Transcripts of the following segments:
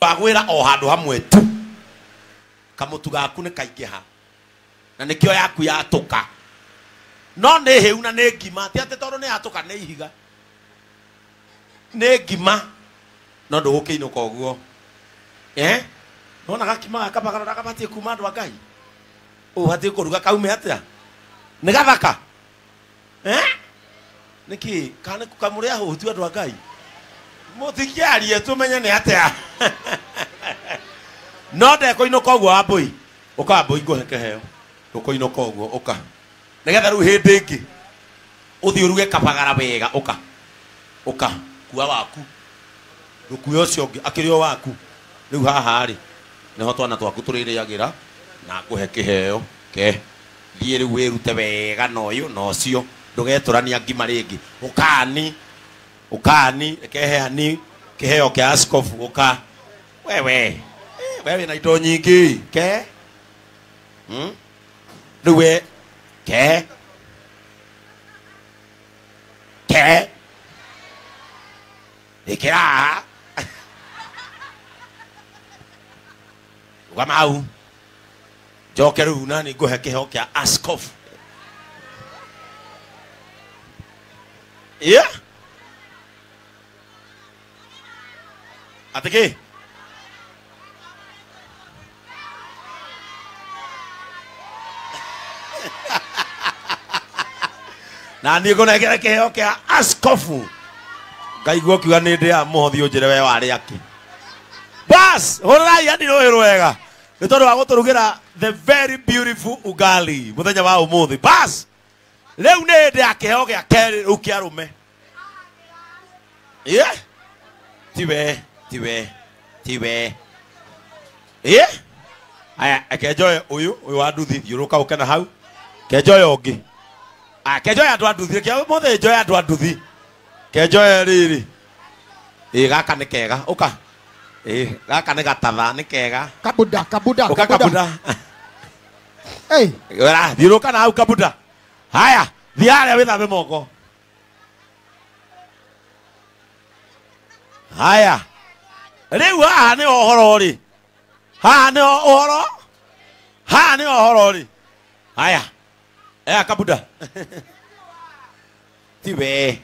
bagwira o handu hamwe tu kamutu gaku ni kaingiha na nikio yaku yatuka no ni hiu na ni ngima ti ati tondu ni yatuka ni ihiga ni ngima no ndugukiinuka uguo nona gakima gakabagara gakabatie kuma andu a Ngai ubatie kuruga kaume atia ni gathaka niki kana kukamuria hutu andu a Ngai mutikiarie tumenye ni atia no de koinuka uguo abui uka abui nguheke heo ukoinuka uguo uka nigetha riu hindi ingi uthii uruge kabagara wega uka kuwa waku rukuyo ucio ungi akirio waku riu haha ri niho twana twaku tuririagira na nguhe kiheo ke thie riu wirute wega no uyu no cio ndugeturania ngima ringi ukani keheani kiheo kia askofu uka wewe na indo nyingi ke riu ke ikira Wamau jokeru nani nguhe kiheo kia askofu atiki na ni ngona kira kiheo kia askofu ngaigua kiuga ni ndi ya muhothi unjire we wari aki bas horai andi no wega ni tondu wa guturugira the very beautiful ugali muthenya wa umuthi bas riu ni ndi ya kiheo gia keri riu kia rume tiwe aya akenjoye uyu wa nduthi thiuruka ukena hau kenjoye ungi kenjoye andu a nduthi kia mothe njoye andu a nduthi kenjoye riri gaka ni kega uka gaka ni gatatha ni kega kabuda uka kabuda wera thiuruka na hau kabuda haya thiare withambe moko haya riu haha ni ohoro ri haha ni ohoro ri haya kabuda tiwe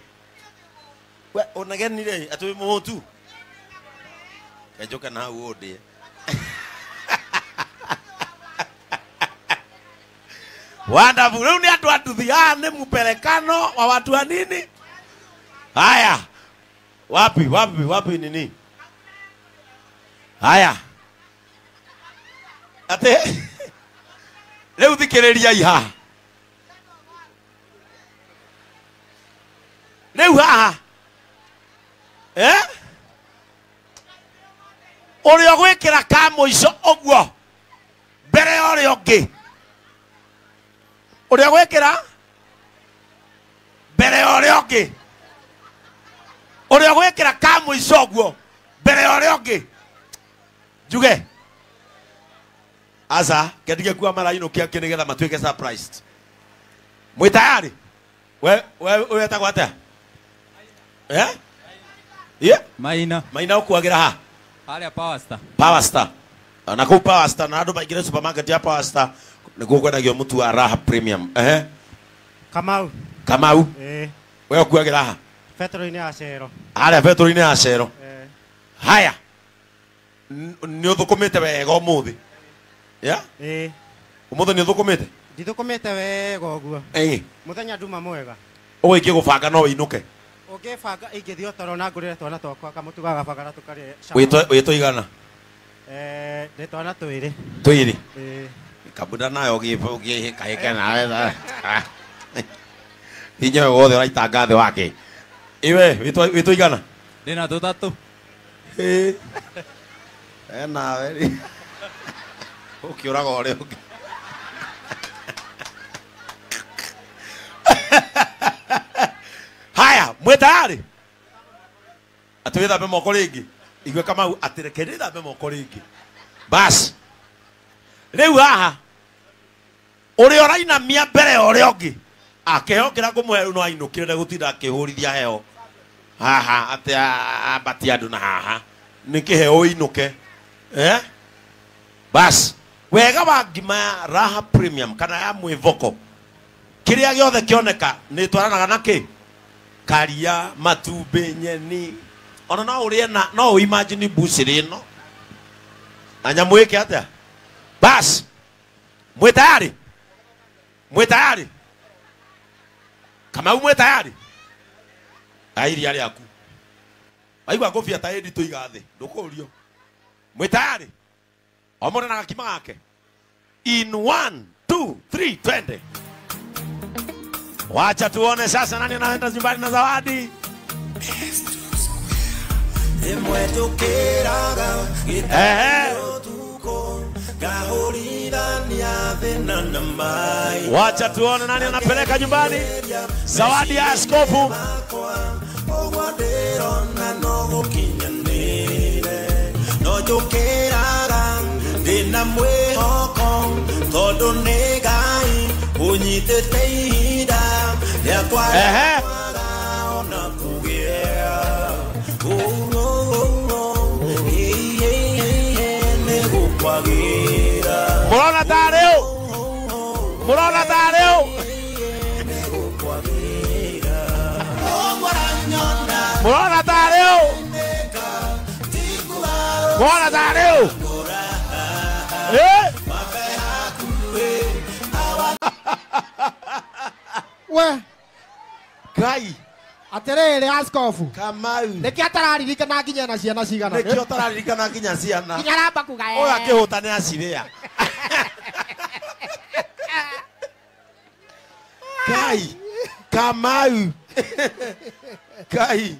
we unagenire atu muhutu kejoka na wode wonderful riu ni andu anduthi ni mupelekano wa watu wa nini haya wapi nini haya ate riu thikiriria iha riu haha urio gwikira ka muico uguo mbere urio ngi urio gwikira mbere urio ngi urio gwikira ka muico uguo mbere urio ngi juge asa kedige kuwa mara ino kia kinigetha matwike surprised mwi tayari we etagwata Maina ukuagira ha Pale Power Star na ku Power Star na andu maingire supermarket ya Power Star niguo kwendagio mutu wa Raha Premium Kamau we ukuagira ha Petrol-ini acero Petrol-ini acero haya ni uthukumite wega umuthi umuthi ni uthukumite ndithukumite wega uguo muthenya nduma mwega ugikie gubanga no winuke ugibanga ingithio toro na ngurire twana twakwa kamutu gagabagara tukari wito igana ni twana twiri kabuda nayo ugihika nawe hinya wothe uraitanga thi wake iwe wito igana ndina tutatu nawe ukiuraga uri ungi haya mwe tayari atuwithambe moko ringi igwe kama atirekere thambe moko ringi bas riu haha uri orainamia mbere uri ungi akehokera ngumuheru no ainukire gutinda akihurithia heo haha ate abatia andu na haha nikiheo inuke Bas wega wa ngima ya Raha Premium kana ya mwivoko kiria giothe kioneka ni twaranaga na ki karia matumbi nyeni ona no urie na no imagine buciri no anya mwike atia bas mwe tayari kama umwe tayari airi ari aku aigwa ngofia ta edi tuigathe ndukurio mwe tayari omona na gakima gake in 1 2 3 20 wacha tuone sasa nani anaenda nyumbani na zawadi wacha tuone nani anapeleka nyumbani zawadi ya askofu Dina mwehoko todo negai unyite teida ya kwa ona kugea nego kwagira Murona tareo Murona tareo We Kai aterere askofu Kamau niki atararirikana nginya na ciana cigana niki atararirikana nginya ciana nginya ramba kugae oya kihuta ni aciria Kai Kamau Kai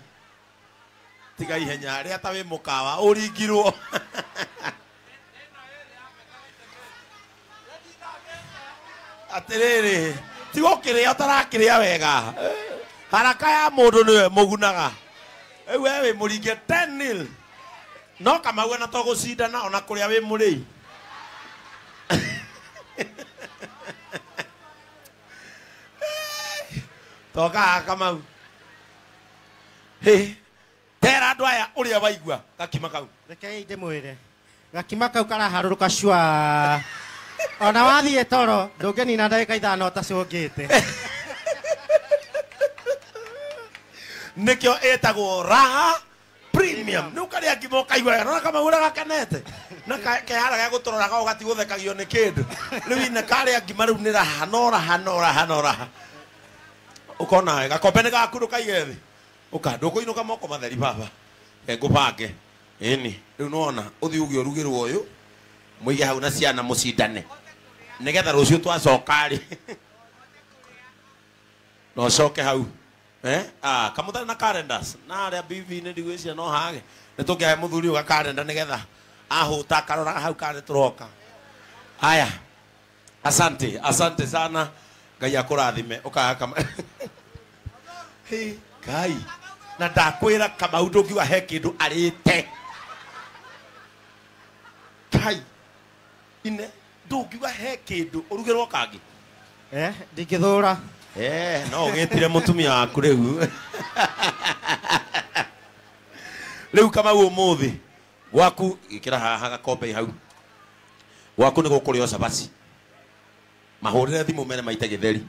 tiga ihenya ria tawe mukawa uringirwo aterere tigo kiria atarakiria wega haraka ya mundu niwe mugunaga wewe muringe 10-0 no kama we na to gucindana ona kuria wi muri toka kama he tera andu aya uria waigua gakima kau rekei ndimwire gakima kau karaharuruka shwa ona wathie toro ndungenina ndagika ithano tacungite nikio etagwo Raha Premium nu karia ngimo kaigwa na kama ura gakenete na kehara ga gutorora ga ugati guthekagio ni kindu riu ina karia ngima riu ni raha hanora ukona gakombe ni gakuruka igethi ukando kuinuka moko matheri baba ngubange ini riu nona uthi ugi urugirwo uyu muige hau na ciana mucindane nigetha rucio twacokari no coke hau kamutari na calendars na aria bibi ni ndigwiciria no hage ni tukiahe muthuri uga calendar nigetha ahuta karora hau kare turoka haya asante sana ngai akurathime ukaga kama hey kai na ndakwira kama ndungiwa he kindu arite kai ine ndungiwa he kindu urugirwo kangi ndingithura no ugitire mutumia waku riu riu kama umuthi gwaku ikira haha gakombe hau gwaku ni gukurio cabaci mahurire thimu mene maite githeri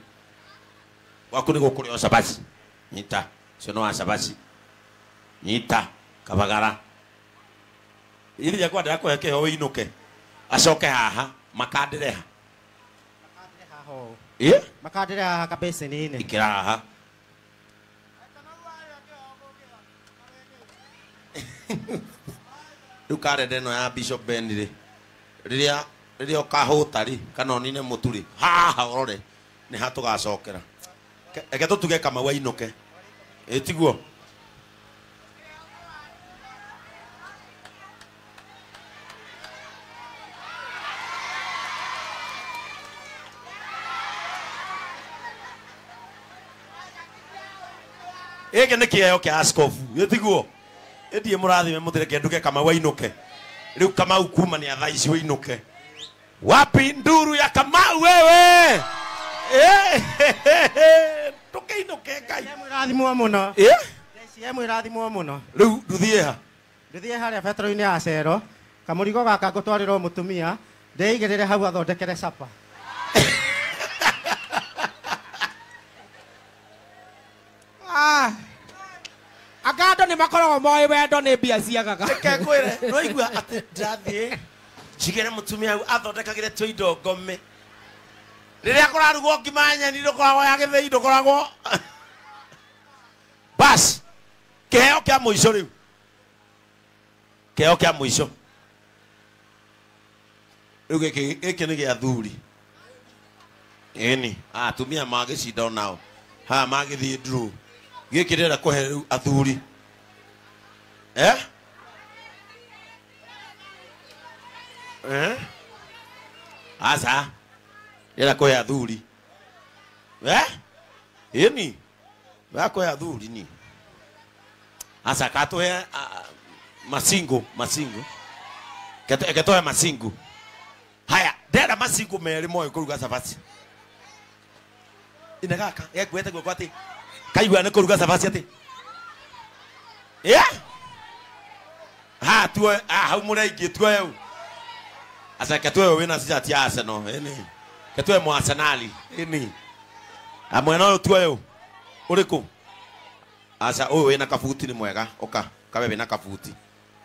gwaku ni gukurio cabaci nyita cio no wa cabaci nyita kabagara iria kwa ndira kuhe keho winuke acoke haha makandire makandire haha kabeseni-ini ikira haha riu karende no ya Bishop Ben ri riria ukahuta ri kana onine muturi haha urore ni hatugacokera eke tutuge kama wainuke etiguo ege ne kiyo kia askofu etiguo edie murathime mutireke nduke kama wainuke riu kama ukuma ni athaici wainuke wapi nduru ya Kamau wewe tukeinuke kai mwirathimwo muno cie mwirathimwo muno riu nduthie ha nduthie haria betro-ini ya cero kamurigo gaka ngutwarira mutumia ndeigirire hau athondekere capa. Agado ni makoro moyo wendo ni bia ciagaga. Kekwire no igua ati ndathie jigere mutumia athondekagire twindo ngome. Riria kurarugo ngimanya ni ndukoragwo ya githei ndukoragwo. Bas keheo kia muico riu. Keheo kia muico. Riu giki ni gia thuri. Eni atumia magicinda nao. Ha magithie nduru. Giki ndira kuhe riu athuri. Asa ndira kuhe athuri. Eni wako ya thuri ni. Asa katoe masingo. Katoe masingo. Haya, ndira masingo meri moyo kuruga cabaci. Ine gaka yekwete gwa ati kaigwa ne kuruga cabaci ati. Ha tuwe hau muraigi tuwe eu. Asa katoe wina cia tia Arsenal eni. Katoe mu Arsenal eni. Amwena yo tuwe eu. Uriku. Asa wewe na kafuti ni mwega. Oka kawe na kafuti.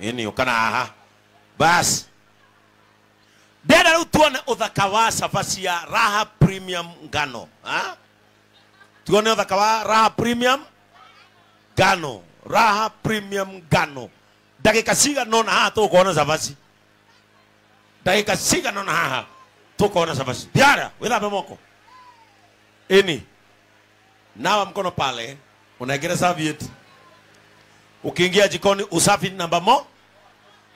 Eni okana aha. Bas. Dada leo tuone uthaka wa cabaci ya Raha Premium Ngano. Ha? Tuone uthaka wa Raha Premium Ngano. Raha Premium Ngano. Dakika ciga nona haha tukuona cabaci. Dakika ciga nona haha tukuona cabaci. Diara, withambe moko. Eni. Nawa mkono pale. Unaegelea serviette. Ukiingia jikoni usafi namba mo.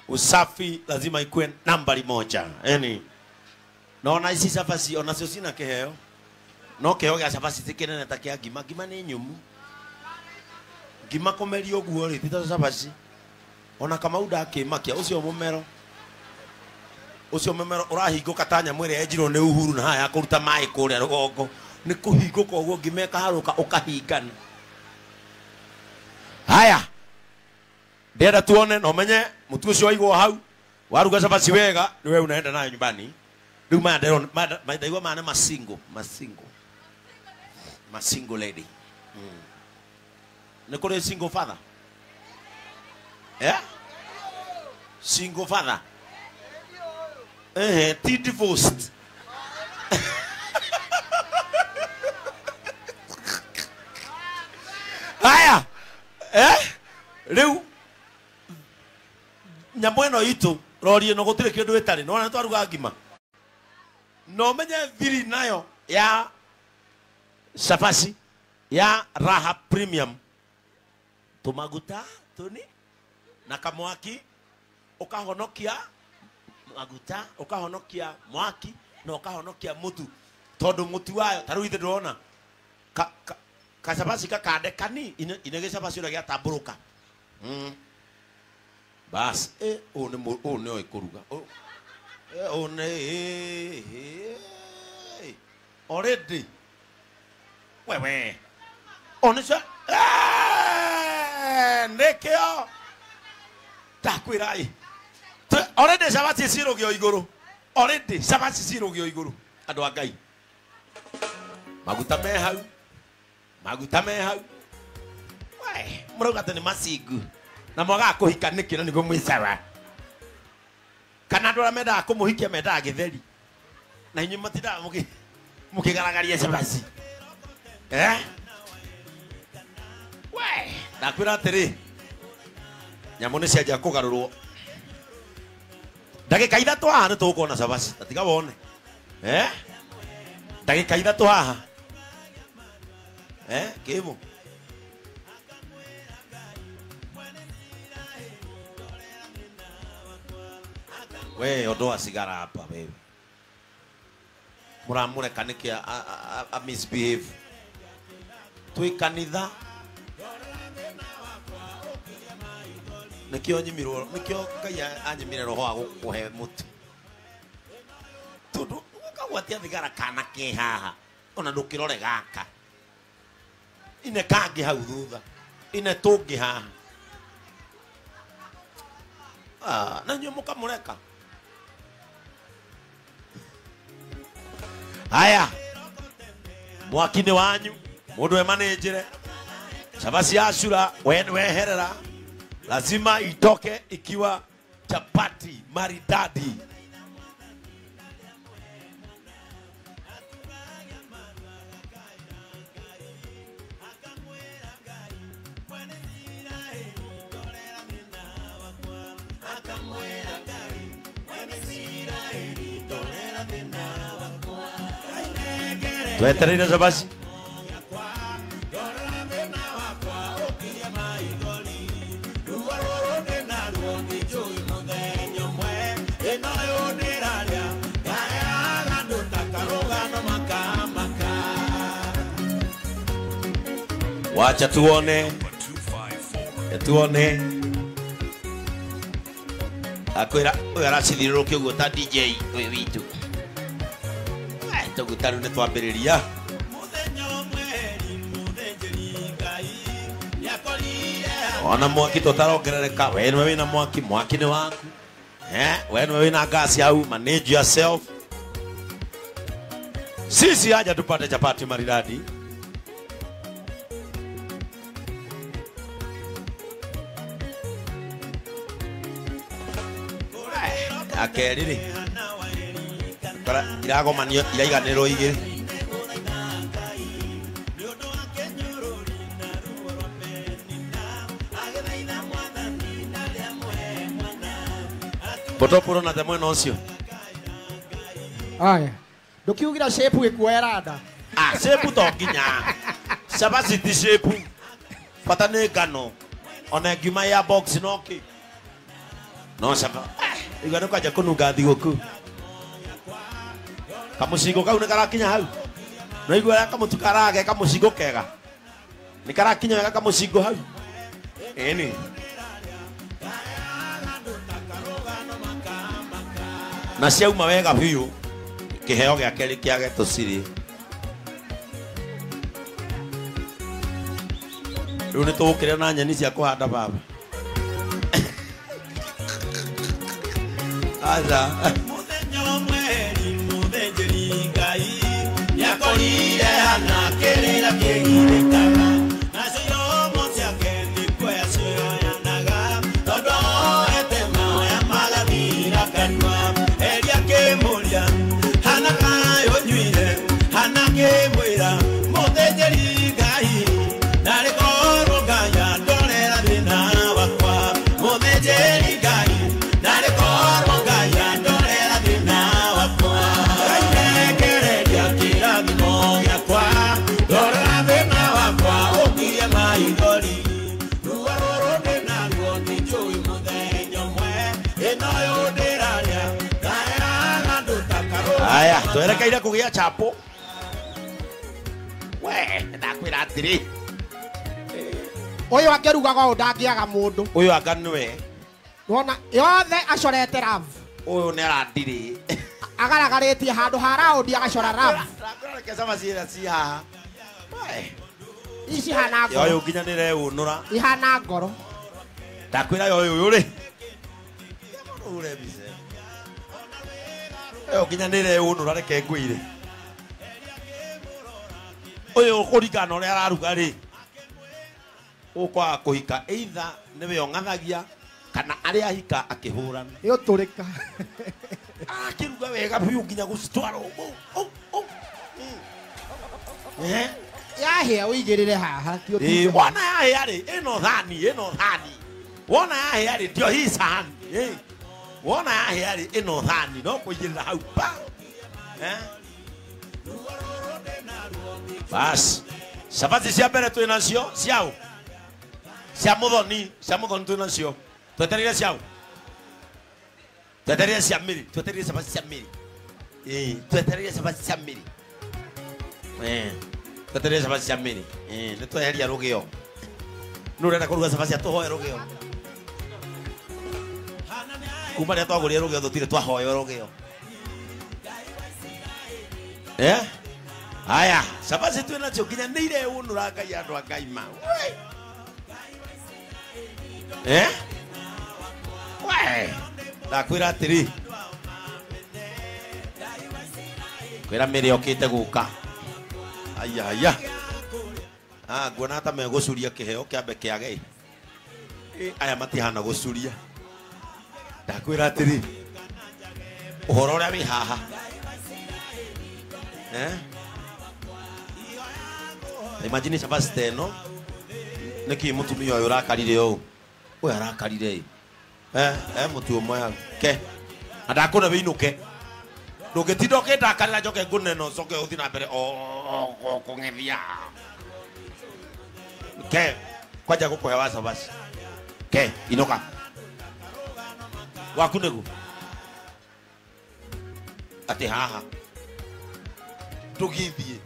Usafi lazima ikuwe nambari moja. Eni. Naona hizi cabaci ona cio cina keheo. No keheo gya cabaci tikinene ta kia ngima. Ngima ni nyumu. Ngima komerio guo ri tita cabaci. Ona kama udakimakia ucio mumero. Ucio mumero urahingo katanya mwire ejiro ne Uhuru na haya kuruta mai kuria rugongo. Ni kuhinguka uguo ngimeka haruka ukahingana. Haya. Ndenda tuone no menye mutu ucio waigwo hau waruga cabaci wega niwe unaenda nayo nyumbani. Riu ndaigwa maana masingo lady. Ni kuri single father. Single father. Ti divorced. Haya. Riu nyamweno itu rori no gutire kindu wetari no twaruga ngima. No menye thiri nayo ya cabaci ya Raha Premium. Tumaguta tuni na kamwaki ukahonokia maguta ukahonokia mwaki na ukahonokia mutu tondu mutu wayo taru ithe ndona kacabaci kakande kani inege cabaci ura gya tamburuka. Bas one oikuruga one already wewe onisha nekeo takwirai already cabaci cirugio iguru already cabaci cirugio iguru andu angai maguta me hau we murauga tani masingu na mwaga kuhika niki na nigo mwisawa kana ndora menda kumuhikia menda githeri na inyu matida mukigaragaria cabaci we ndakwira atiri nyamu ni cianjia kugarurwo ndagika ithatu haha ni tukuona cabaci tatiga wone ndagika ithatu haha kimu we ondoa sigara hapa wewe muramureka niki a misbehave twi kanitha nikio nyimirwo nikio Ngai anyimire roho wa gukuhe mutu tundu ukagwatia thigara kana ke haha ona ndukirore gaka ine kangi hau thutha ine tungi haha na nyuo mukamureka. Haya, mwaki ni wanyu, mundu we manejere. Chapati ya Ashura weherera, lazima itoke ikiwa chapati maridadi. Tueterere chapati. Wacha tuone. Tuone. Akwira aracithirũkia ũguo ta DJ ũyũ witũ. Tũgũtarũ nĩ twambĩrĩria. Ona mwaki tũtarongerereka, we nĩwe wĩna mwaki, mwaki nĩ waku. We nĩwe wĩna gas hau, manage yourself. Sisi haja tupate chapati maridadi. Akeriri kora iragomanio iraiganirwo igiri botopuro na temwe nocio. Aya ndukiugira shape gikueranda shape to nginya chapati ti shape bata nĩ ngano ona ngima ya box noki no chapa igana kwaja kununga thigũkũ. Kamucingo kau nĩ karakinya hau. No igua kamutu karage kamucingo kega. Nĩ karakinya wega kamucingo hau. Eni. Na ciauma wega biũ. Kĩheo gĩa kerĩ kĩage tũcirĩ. Rĩu nĩ tũgũkĩrĩa na nyeni cia kũhanda baba. Aza. Yakorire hana kerera kegirekaga nacio mocia kendi kwa cio yanaga todo etema ya malavira kanwa eria kemuria hana kayo nyuire hana kemwira muthejeri ngai nari korwo ngaya ndorera thina wakwa muthejeri ngai nari korwo ngaya ndorera thina wakwa Aya, twerekeire kugia chapo. We, ndakwira atiri. Uyu angerugaga undangiaga mundu. Uyu anga niwe. Wona yothe acorete ravu. Uyu ni arandiri. Agaragaritie handu ha raundi agacora ravu. Ndakwira kesa macira cia. We. Ici hana ngoro. Yo nginyanire unura. Ihana ngoro. Ndakwira yo uri. Ure bise. Yo nginyanire unura reke ngwire. Uyu kurigana uri araruga ri. Ukwa kuhika either niwe ongathagia kana ari ahika akihurana. Yo turika. Akiruga wega biu nginya gucitwara ugu. Yahia uigirire haha ti utu. Wona yahia ri ino thani. Wona yahia ri ndio hii sahani. Wona yahia ri ino thani no kuigirira hau pa. Bas. Chapati cia mbere twina cio ciao. Cia muthoni twina cio. Tweterire ciao. Tweterire cia miri, tweterire chapati cia miri. Tweterire chapati cia miri. Tweterire chapati cia miri. Nĩ tweheria rũgĩo. Nũ ũrenda kũruga chapati atuhoe rũgĩo. Kuma rĩa twagũrire rũgĩo tũtirĩ twahoyo rũgĩo. Aya, chapati twina cio nginya nĩ ire unũra Ngai andũ a Ngai ma. We. ndakwira atiri kwira mere okite guka aya nguona ta megucuria kiheo kiambe kiage aya matihana gucuria ndakwira atiri uhoro uria wi haha imagine Sebastiano niki mutumia uyu rakarire u uyu arakarire mutu umwe ke adakona biinuke ndugitindo kindakarira njoke nguneno coke uthi na mbere kung'ethia ke kwaja gukuhe wa Sabasi ke inoka waku niguo ati haha tugithie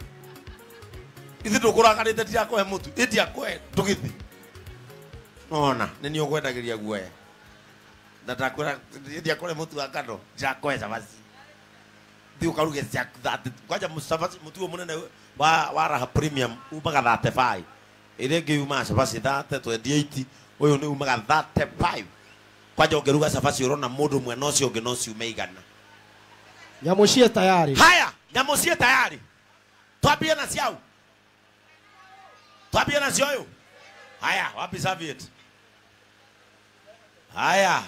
ithi ndukurakarite ndiakũhe mũtu ndiakũhe tũgĩthi ona nĩ niĩ ũkwendagiria guoya na ndakwĩra ndiakũhe mũtu wa ngano ndiakũhe Sabasi thiĩ ũkaruge ciaku kwanja Sabasi mũtu ũyũ mũnene wa Raha Premium umaga 35 ĩrĩa ĩngĩ yumaga Sabasi 28 ũyũ nĩ umaga 35 kwanja ũngĩruga Sabasi ũrona mũndũ mwena ũcio ũngĩ no ciume igana nyamũ cie tayari haya nyamũ cie tayari twambie na ciao twambie na cio haya wapi serviette haya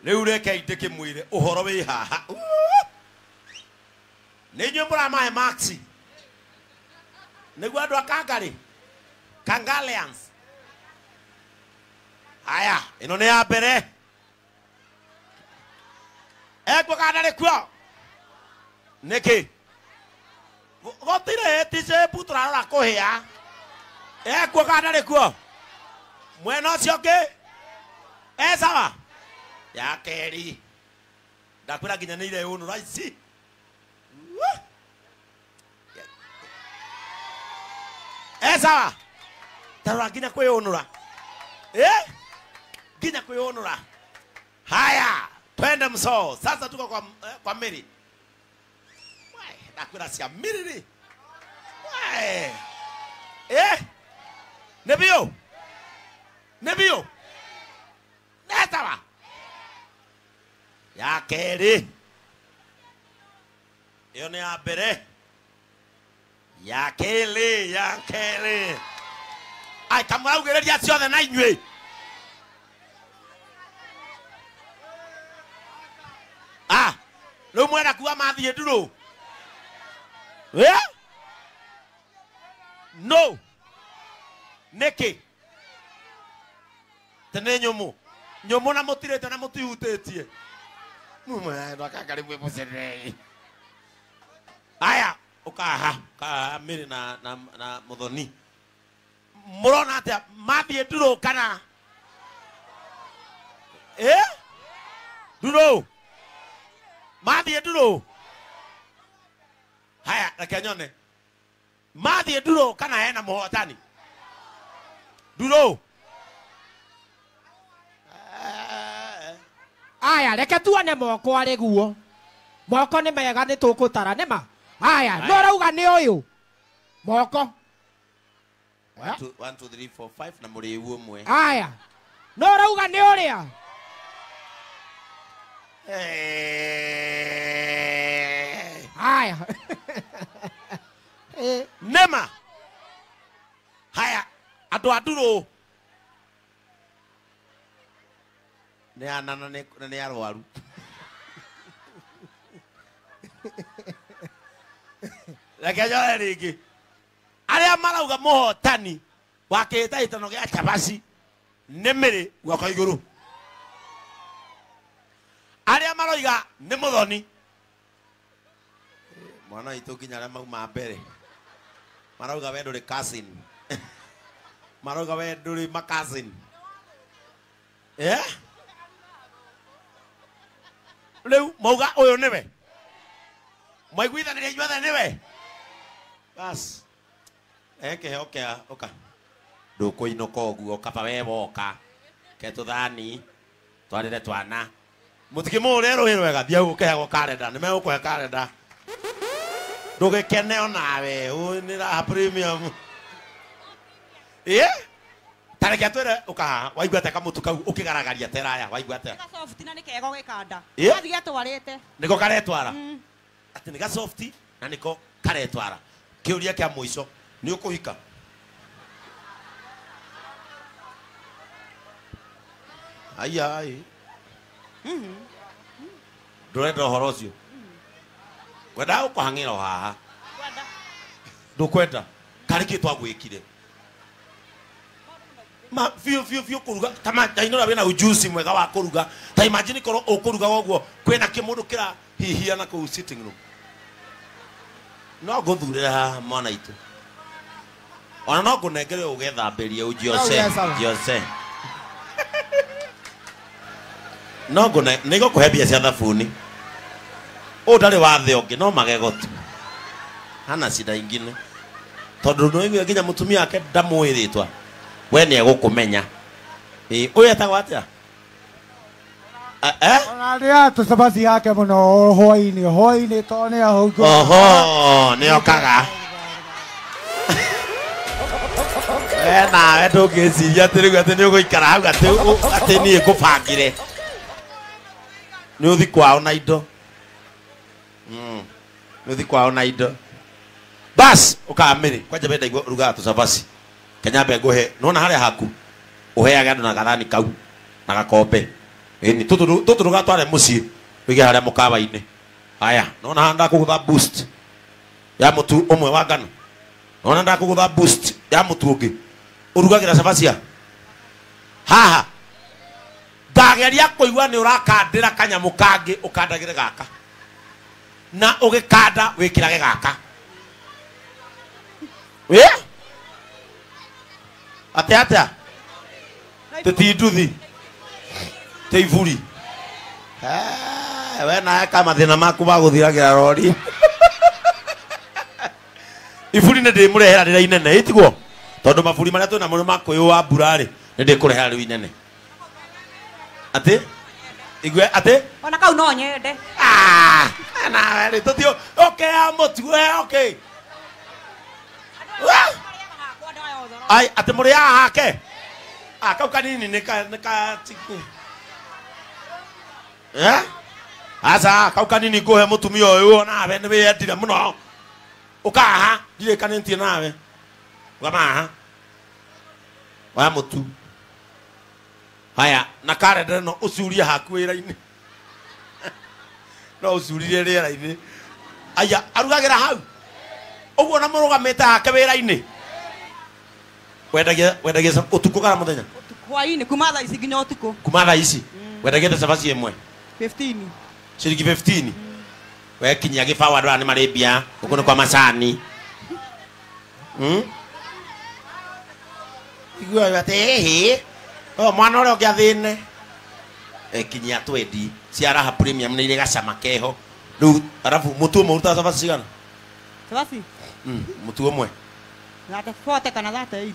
rĩu reke itĩke mwĩre ũhoro wĩ haha nĩ inyuĩ mũramahe maxi nĩguo andũ a Kangarĩ Kangalians haya ĩno nĩ ya mbere ekwaga ndarĩ kuo nĩkĩ gũtirĩ ticepu tũrarora kũhĩa ekwaga ndarĩ kuo mwena ũcio ũngĩ sawa ya kerĩ ndakwĩra nginya nĩ ire yũnũra ici sawa tarora nginya kwĩyũnũra nginya kwĩyũnũra haya twende msoo sasa tuko kwa Mary ndakwĩra cia Mary nĩ biũ sawa ya kerĩ ĩyo nĩ ya mbere ya kerĩ ai kamũraugĩrĩria ciothe na inyuĩ rĩu mwenda kuga mathiĩ ndurũ no nĩkĩ tene nyũmũ na mũtirĩte na mũtihutĩtie Kangarĩ mwĩ mũcenei aya ũkaha Mary na Mũthoni mũrona atĩa mathiĩ ndurũ kana ndurũ mathiĩ ndurũ haya reke nyone mathiĩ ndurũ kana hena mũhotani ndurũ aya reke tuone moko arĩ guo moko nĩ mega nĩ tũkũtara nĩma aya no rauga nĩ ũyũ moko 1 2 3 4 5 na mũrĩu ũmwe aya no rauga nĩ ũrĩa haya nema haya andũ a ndurũ nĩ anana nĩ arwaru reke njore rĩngĩ arĩa marauga mũhotani wa kĩhĩtahĩtano gĩa Sabasi nĩ Mary guoko igũrũ arĩa maroiga nĩ Mũthoni mwana witũ nginya arĩa mauma mbere marauga we ndũrĩ cousin marauga we ndũrĩ ma cousin rĩu mauga ũyũ nĩwe mwaiguithanĩria inyuothe nĩwe bas kĩheo kĩa ũka ndũkũinũka ũguo kaba we woka ke tũthani twarĩre twana mũtikĩmũũrĩe rũhĩ rwega thiĩ ũkĩheagwo karenda nĩ megũkũhe karenda ndũgĩkene onawe nĩ Raha Premium tareke atwere uka waigua te kamutu kau ukigaragaria teraya waigua te Ka soft na nikego gikanda. Yeah. Athi atwarite. niko karetwara ati ni ga softi na niko karetwara kiuria kia muico ni ukuhika ai ndurenda uhoro ucio wenda ukuhangira haha Kwenda. ndukwenda kariki twagwikire ma fio kuruga kama ndainora wena ujuzi mwega wa kuruga ta imagine koro ukuruga woguo kwena kimundu kira hihia na ku sitting room no guthurira mwana itu ona no kunengere ugethamberie ujose jose no gune nigo kuhebia cia thabuni ndari wa thĩ ũngĩ no magego tu hana shida ingine tondu no igwe nginya mutumia wake ndamwĩrĩtwa we nĩ egũkũmenya ũyũ etagwo atĩa ona rĩa tũcabaci yake mũno hwainĩ to nĩ ahũngũ oho nĩ okaga nawe ndũngĩciria atĩ rĩu atĩ nĩ ũgũikara hau atĩ niĩ ngũbangire nĩ ũthi kwao na indo nĩ ũthi kwao na indo bas ukamiri kwanja benda igwa ruga tũcabaci kenyambe ngũhe nona harĩa haku ũheage andũ na gathani kau na gakombe ĩni tũtũ rũgatware mũciĩ wĩige harĩa mũkawa-inĩ aya nona haha ndakũgũtha boost ya mũtu ũmwe wa ngano nona ndakũgũtha boost ya mũtu ũngĩ ũrugagĩra cabacia haha ndageria kũigua nĩ ũrakandĩra kanyamũ kangĩ ũkandagĩre gaka na ũgĩkanda wĩkĩrage gaka atĩa tũtinduthi teivuri we nawe ka mathĩna maku ma gũthiragĩra rori iburi nĩ ndĩmũrehera rĩrĩa inene ĩtiguo tondũ maburi marĩa twĩna mũno ma kwĩyũa mbura-rĩ nĩ ndĩkũrehera rĩu inene atĩ igwe atĩ Ona kau no nyende. nawe rĩ tũtio okay mũtu okay ai atĩ mũrĩ haha hake kau kanini nĩ ka aca kau kanini ngũhe mũtumia ũyũ nawe nĩ wĩyendire mũno ũka haha ndirĩkanĩtie nawe gama haha oya mũtu haya na karenda no ũcurie haku wĩra-inĩ no ũcurire rĩera-inĩ aya arugagĩra hau ũguo na mũrũgamĩte hake wĩra-inĩ wendagia ũtukũ kana mũthenya Hwainĩ kuma thaa ici nginya ũtukũ. kuma thaa ici wendagia ta cabaci ĩmwe 15. ciringi 15 wekinyia gĩbaũ andũ aya nĩ marĩ mbia gũkũ nĩ kwa macani igua atĩ hĩ mwana ũrĩa ũngĩ athĩne kinyia 20 cia raha premium nĩ irĩ gacama keho rĩu arabu mũtu ũmwe ũrutaga cabaci cigana Cabaci. mũtu ũmwe 40 kana 38.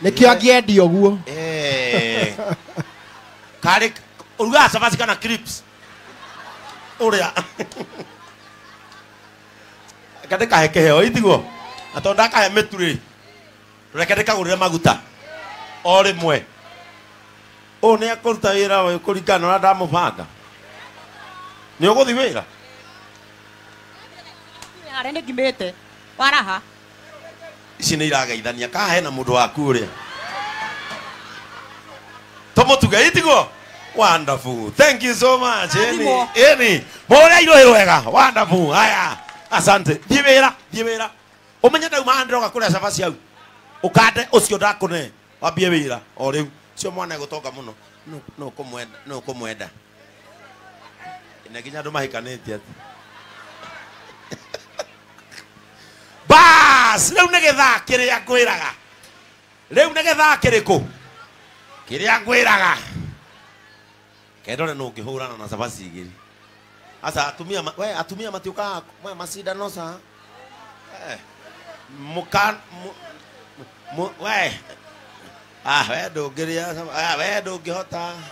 Nĩkĩo angĩendia ũguo karĩ ũrugaga cabaci kana crips ũrĩa reke ndĩkahe kĩheo itiguo na tondũ ndakahe mĩtu-rĩ reke ndĩkagũrĩre maguta o rĩmwe ũũ nĩ ekũruta wĩra ũyũ kũringana ũrĩa ndamũbanga nĩ ũgũthi wĩra Harĩa nĩ ngimĩte. Waraha. ici nĩ irageithania kaha hena mũndũ waku ũrĩa tũmũtuge itiguo wonderful thank you so much eni mũrĩa irũĩ rwega wonderful haya asante thiĩ wĩra ũmenye ndauma haha ndĩroka kũrĩa cabaci hau ũkande ũcio ndakũne wambie wĩra o rĩu cio mwana egũtonga mũno nũ ũkũmwenda ina nginya andũ mahikanĩtie atĩ bas rĩu nĩ gĩthaa kĩrĩa ngwĩraga rĩu nĩ gĩthaa kĩrĩkũ kĩrĩa ngwĩraga kendore nũ ũngĩhũrana na cabaci igĩrĩ aca atumia matiũkaga macindano ca we ndũngĩrĩa we ndũngĩhota